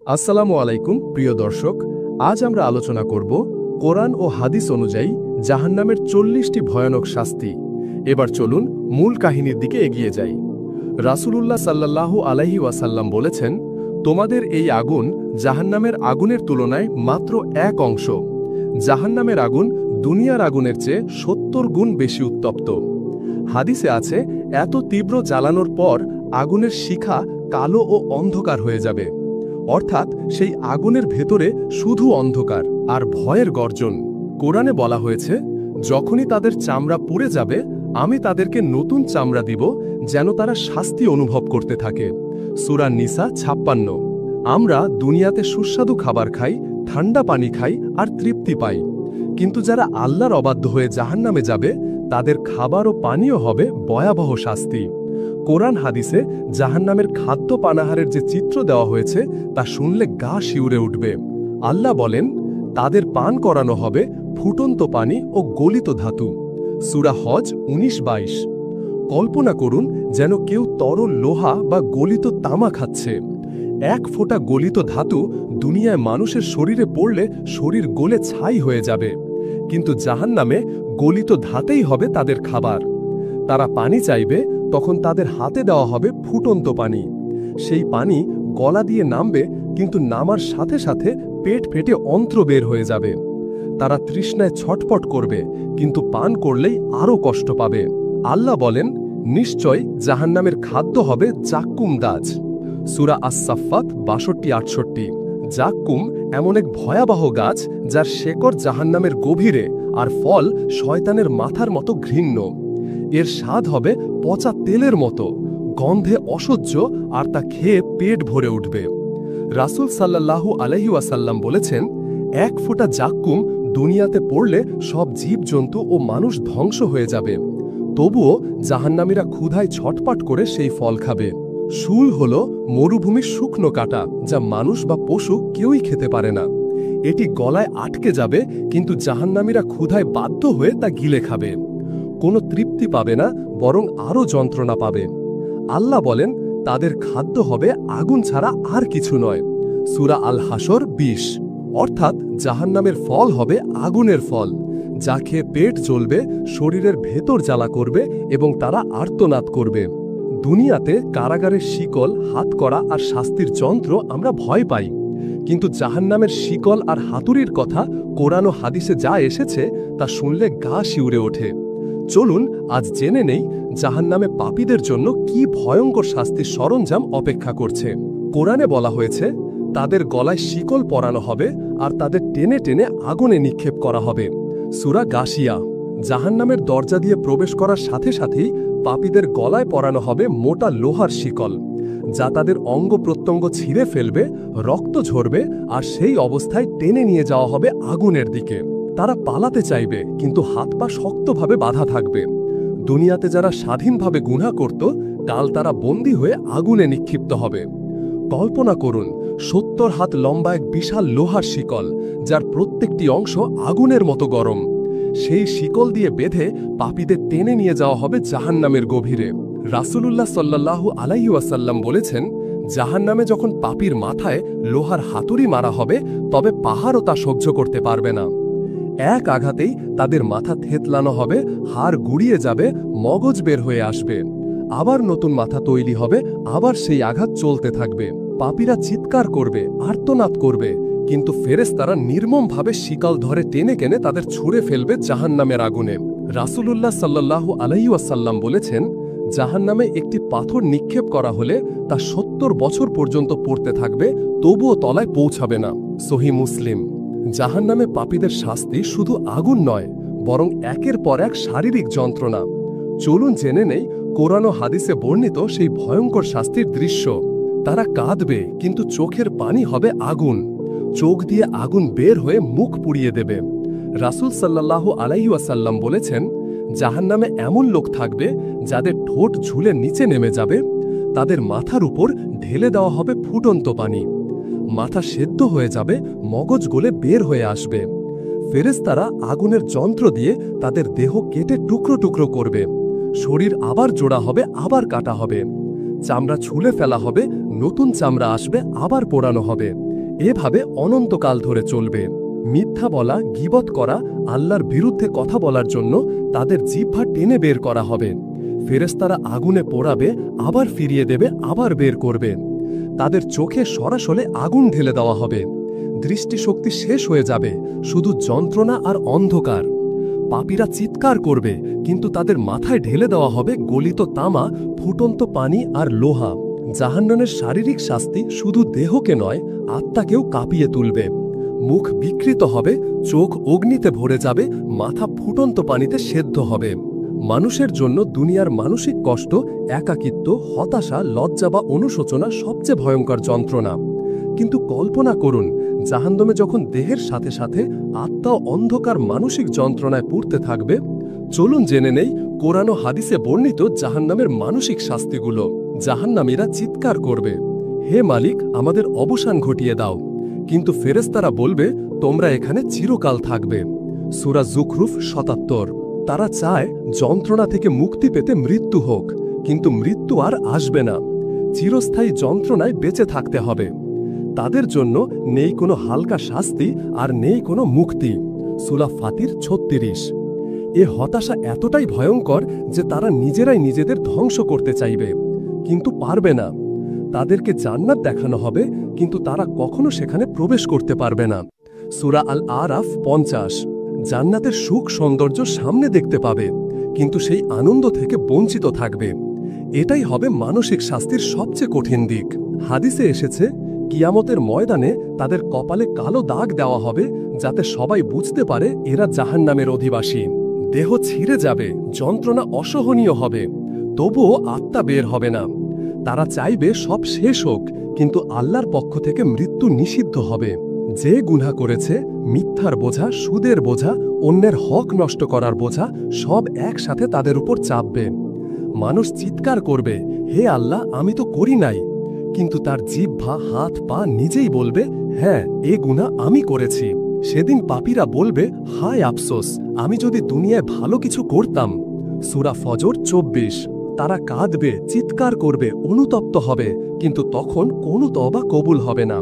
আসসালামু আলাইকুম প্রিয় দর্শক, আজ আমরা আলোচনা করব কোরআন ও হাদিস অনুযায়ী জাহান্নামের 40টি ভয়ানক শাস্তি। এবার চলুন মূল কাহিনীর দিকে এগিয়ে যাই। রাসূলুল্লাহ সাল্লাল্লাহু আলাইহি ওয়াসাল্লাম বলেছেন, তোমাদের এই আগুন জাহান্নামের আগুনের তুলনায় মাত্র 1 অংশ। জাহান্নামের আগুন দুনিয়ার আগুনের চেয়ে 70 গুণ বেশি উত্তপ্ত। হাদিসে আছে, এত তীব্র জ্বালানোর পর আগুনের শিখা কালো ও অন্ধকার হয়ে যাবে, অর্থাৎ সেই আগুনের ভেতরে শুধু অন্ধকার আর ভয়ের গর্জন। কোরআনে বলা হয়েছে, যখনই তাদের চামড়া পুড়ে যাবে আমি তাদেরকে নতুন চামড়া দিব, যেন তারা শাস্তি অনুভব করতে থাকে। সূরা নিসা 56। আমরা দুনিয়াতে সুস্বাদু খাবার খাই, ঠান্ডা পানি খাই আর তৃপ্তি পাই, কিন্তু যারা আল্লাহর অবাধ্য হয়ে জাহান্নামে যাবে তাদের খাবার ও পানীয় হবে ভয়াবহ শাস্তি। কোরআন হাদিসে জাহান্নামের খাদ্য পানাহারের যে চিত্র দেওয়া হয়েছে তা শুনলে গা শিউরে উঠবে। আল্লাহ বলেন, তাদের পান করানো হবে ফুটন্ত পানি ও গলিত ধাতু। সূরা হজ 19-22। কল্পনা করুন যেন কেউ তরল লোহা বা গলিত তামা খাচ্ছে। 1 ফোঁটা গলিত ধাতু দুনিয়ায় মানুষের শরীরে পড়লে শরীর গলে ছাই হয়ে যাবে, কিন্তু জাহান্নামে গলিত ধাতেই হবে তাদের খাবার। তারা পানি চাইবে, তখন তাদের হাতে দেওয়া হবে ফুটন্ত পানি। সেই পানি গলা দিয়ে নামবে, কিন্তু নামার সাথে সাথে পেট ফেটে অন্ত্র বের হয়ে যাবে। তারা তৃষ্ণায় ছটপট করবে, কিন্তু পান করলেই আরও কষ্ট পাবে। আল্লাহ বলেন, নিশ্চয় জাহান্নামের খাদ্য হবে জাক্কুম দাজ। সূরা আস-সাফফাত 62-68। জাক্কুম এমন এক ভয়াবহ গাছ যার শেকড় জাহান্নামের গভীরে আর ফল শয়তানের মাথার মতো ঘৃণ্য। এর স্বাদ হবে পচা তেলের মতো, গন্ধে অসহ্য, আর তা খেয়ে পেট ভরে উঠবে। রাসূল সাল্লাল্লাহু আলাইহি ওয়াসাল্লাম বলেছেন, 1 ফোঁটা জাক্কুম দুনিয়াতে পড়লে সব জীবজন্তু ও মানুষ ধ্বংস হয়ে যাবে, তবুও জাহান্নামীরা ক্ষুধায় ছটপট করে সেই ফল খাবে। শুল হল মরুভূমির শুকনো কাটা, যা মানুষ বা পশু কেউই খেতে পারে না। এটি গলায় আটকে যাবে, কিন্তু জাহান্নামীরা ক্ষুধায় বাধ্য হয়ে তা গিলে খাবে। কোনো তৃপ্তি পাবে না, বরং আরও যন্ত্রণা পাবে। আল্লাহ বলেন, তাদের খাদ্য হবে আগুন ছাড়া আর কিছু নয়। সূরা আল হাসর 20। অর্থাৎ জাহান্নামের ফল হবে আগুনের ফল, যা খেয়ে পেট জ্বলবে, শরীরের ভেতর জ্বালা করবে এবং তারা আর্তনাদ করবে। দুনিয়াতে কারাগারের শিকল, হাতকড়া আর শাস্তির যন্ত্র আমরা ভয় পাই, কিন্তু জাহান্নামের শিকল আর হাতুড়ির কথা কোরআন ও হাদিসে যা এসেছে তা শুনলে গা শিউরে ওঠে। চলুন আজ জেনে নেই জাহান্নামে পাপীদের জন্য কি ভয়ঙ্কর শাস্তির সরঞ্জাম অপেক্ষা করছে। কোরআনে বলা হয়েছে, তাদের গলায় শিকল পরানো হবে আর তাদের টেনে টেনে আগুনে নিক্ষেপ করা হবে। সূরা গাশিয়া। জাহান্নামের দরজা দিয়ে প্রবেশ করার সাথে সাথেই পাপীদের গলায় পরানো হবে মোটা লোহার শিকল, যা তাদের অঙ্গ প্রত্যঙ্গ ছিঁড়ে ফেলবে, রক্ত ঝরবে, আর সেই অবস্থায় টেনে নিয়ে যাওয়া হবে আগুনের দিকে। তারা পালাতে চাইবে, কিন্তু হাত পা শক্তভাবে বাঁধা থাকবে। দুনিয়াতে যারা স্বাধীনভাবে গুনাহ করত, কাল তারা বন্দী হয়ে আগুনে নিক্ষিপ্ত হবে। কল্পনা করুন, 70 হাত লম্বা এক বিশাল লোহার শিকল, যার প্রত্যেকটি অংশ আগুনের মতো গরম। সেই শিকল দিয়ে বেঁধে পাপীদের টেনে নিয়ে যাওয়া হবে জাহান্নামের গভীরে। রাসূলুল্লাহ সাল্লাল্লাহু আলাইহি ওয়াসাল্লাম বলেছেন, জাহান্নামে যখন পাপীর মাথায় লোহার হাতুড়ি মারা হবে, তবে পাহাড়ও তা সহ্য করতে পারবে না। এক আঘাতেই তাদের মাথা থেতলানো হবে, হাড় গুড়িয়ে যাবে, মগজ বের হয়ে আসবে। আবার নতুন মাথা তৈরি হবে, আবার সেই আঘাত চলতে থাকবে। পাপীরা চিৎকার করবে, আর্তনাদ করবে, কিন্তু ফেরেশতারা নির্মমভাবে শিকল ধরে টেনে কেনে তাদের ছুঁড়ে ফেলবে জাহান্নামের আগুনে। রাসূলুল্লাহ সাল্লাল্লাহু আলাইহি ওয়াসাল্লাম বলেছেন, জাহান্নামে একটি পাথর নিক্ষেপ করা হলে তা 70 বছর পর্যন্ত পড়তে থাকবে, তবুও তলায় পৌঁছাবে না। সহিহ মুসলিম। জাহান্নামে পাপীদের শাস্তি শুধু আগুন নয়, বরং একের পর এক শারীরিক যন্ত্রণা। চলুন জেনে নেই কোরআন ও হাদিসে বর্ণিত সেই ভয়ঙ্কর শাস্তির দৃশ্য। তারা কাঁদবে, কিন্তু চোখের পানি হবে আগুন। চোখ দিয়ে আগুন বের হয়ে মুখ পুড়িয়ে দেবে। রাসূল সাল্লাল্লাহু আলাইহি ওয়াসাল্লাম বলেছেন, জাহান্নামে এমন লোক থাকবে যাদের ঠোঁট ঝুলে নিচে নেমে যাবে, তাদের মাথার উপর ঢেলে দেওয়া হবে ফুটন্ত পানি। মাথা সেদ্ধ হয়ে যাবে, মগজ গলে বের হয়ে আসবে। ফেরেশতারা আগুনের যন্ত্র দিয়ে তাদের দেহ কেটে টুকরো টুকরো করবে। শরীর আবার জোড়া হবে, আবার কাটা হবে। চামড়া ছুলে ফেলা হবে, নতুন চামড়া আসবে, আবার পোড়ানো হবে। এভাবে অনন্তকাল ধরে চলবে। মিথ্যা বলা, গীবত করা, আল্লাহর বিরুদ্ধে কথা বলার জন্য তাদের জিহ্বা টেনে বের করা হবে। ফেরেশতারা আগুনে পোড়াবে, আবার ফিরিয়ে দেবে, আবার বের করবে। তাদের চোখে সরাসরি আগুন ঢেলে দেওয়া হবে। দৃষ্টিশক্তি শেষ হয়ে যাবে, শুধু যন্ত্রণা আর অন্ধকার। পাপীরা চিৎকার করবে, কিন্তু তাদের মাথায় ঢেলে দেওয়া হবে গলিত তামা, ফুটন্ত পানি আর লোহা। জাহান্নামের শারীরিক শাস্তি শুধু দেহকে নয়, আত্মাকেও কাঁপিয়ে তুলবে। মুখ বিকৃত হবে, চোখ অগ্নিতে ভরে যাবে, মাথা ফুটন্ত পানিতে সেদ্ধ হবে। মানুষের জন্য দুনিয়ার মানসিক কষ্ট, একাকিত্ব, হতাশা, লজ্জা বা অনুশোচনা সবচেয়ে ভয়ঙ্কর যন্ত্রণা। কিন্তু কল্পনা করুন, জাহান্নামে যখন দেহের সাথে সাথে আত্মা অন্ধকার মানসিক যন্ত্রণায় পুড়তে থাকবে। চলুন জেনে নেই কোরআন ও হাদিসে বর্ণিত জাহান্নামের মানসিক শাস্তিগুলো। জাহান্নামীরা চিৎকার করবে, হে মালিক, আমাদের অবসান ঘটিয়ে দাও। কিন্তু ফেরেশতারা বলবে, তোমরা এখানে চিরকাল থাকবে। সূরা যুখরুফ ৭৭। তারা চায় যন্ত্রণা থেকে মুক্তি পেতে মৃত্যু হোক, কিন্তু মৃত্যু আর আসবে না। চিরস্থায়ী যন্ত্রণায় বেঁচে থাকতে হবে। তাদের জন্য নেই কোনো হালকা শাস্তি আর নেই কোনো মুক্তি। সূরা ফাতির ৩৬। এ হতাশা এতটাই ভয়ঙ্কর যে তারা নিজেরাই নিজেদের ধ্বংস করতে চাইবে, কিন্তু পারবে না। তাদেরকে জান্নাত দেখানো হবে, কিন্তু তারা কখনো সেখানে প্রবেশ করতে পারবে না। সূরা আল আরাফ ৫০। জান্নাতের সুখ সৌন্দর্য সামনে দেখতে পাবে, কিন্তু সেই আনন্দ থেকে বঞ্চিত থাকবে। এটাই হবে মানসিক শাস্তির সবচেয়ে কঠিন দিক। হাদিসে এসেছে, কিয়ামতের ময়দানে তাদের কপালে কালো দাগ দেওয়া হবে, যাতে সবাই বুঝতে পারে এরা জাহান্নামের অধিবাসী। দেহ ছিঁড়ে যাবে, যন্ত্রণা অসহনীয় হবে, তবুও আত্মা বের হবে না। তারা চাইবে সব শেষ হোক, কিন্তু আল্লাহর পক্ষ থেকে মৃত্যু নিষিদ্ধ হবে। যে গুনাহ করেছে, মিথ্যার বোঝা, সুদের বোঝা, অন্যের হক নষ্ট করার বোঝা, সব একসাথে তাদের উপর চাপবে। মানুষ চিৎকার করবে, হে আল্লাহ, আমি তো করি নাই। কিন্তু তার জিহ্বা, হাত, পা নিজেই বলবে, হ্যাঁ, এ গুনাহ আমি করেছি। সেদিন পাপীরা বলবে, হায় আফসোস, আমি যদি দুনিয়ায় ভালো কিছু করতাম। সূরা ফজর ২৪। তারা কাঁদবে, চিৎকার করবে, অনুতপ্ত হবে, কিন্তু তখন কোনো তওবা কবুল হবে না।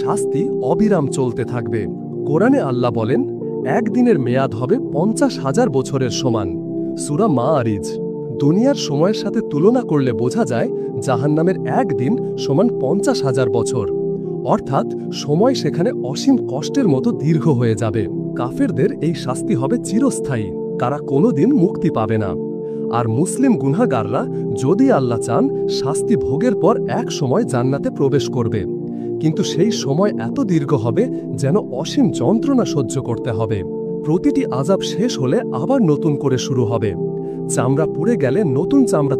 শাস্তি অবিরাম চলতে থাকবে। কোরআনে আল্লাহ বলেন, একদিনের মেয়াদ হবে ৫০,০০০ বছরের সমান। সূরা মাআরিজ। দুনিয়ার সময়ের সাথে তুলনা করলে বোঝা যায়, জাহান্নামের একদিন সমান ৫০,০০০ বছর। অর্থাৎ সময় সেখানে অসীম কষ্টের মতো দীর্ঘ হয়ে যাবে। কাফেরদের এই শাস্তি হবে চিরস্থায়ী, তারা কোনোদিন মুক্তি পাবে না। আর মুসলিম গুনাহগাররা যদি আল্লাহ চান, শাস্তি ভোগের পর এক সময় জান্নাতে প্রবেশ করবে। কিন্তু সেই সময় এত দীর্ঘ হবে যেন অসীম যন্ত্রণা সহ্য করতে হবে। প্রতিটি আযাব শেষ হলে আবার নতুন করে শুরু হবে। চামড়া পুড়ে গেলে নতুন চামড়া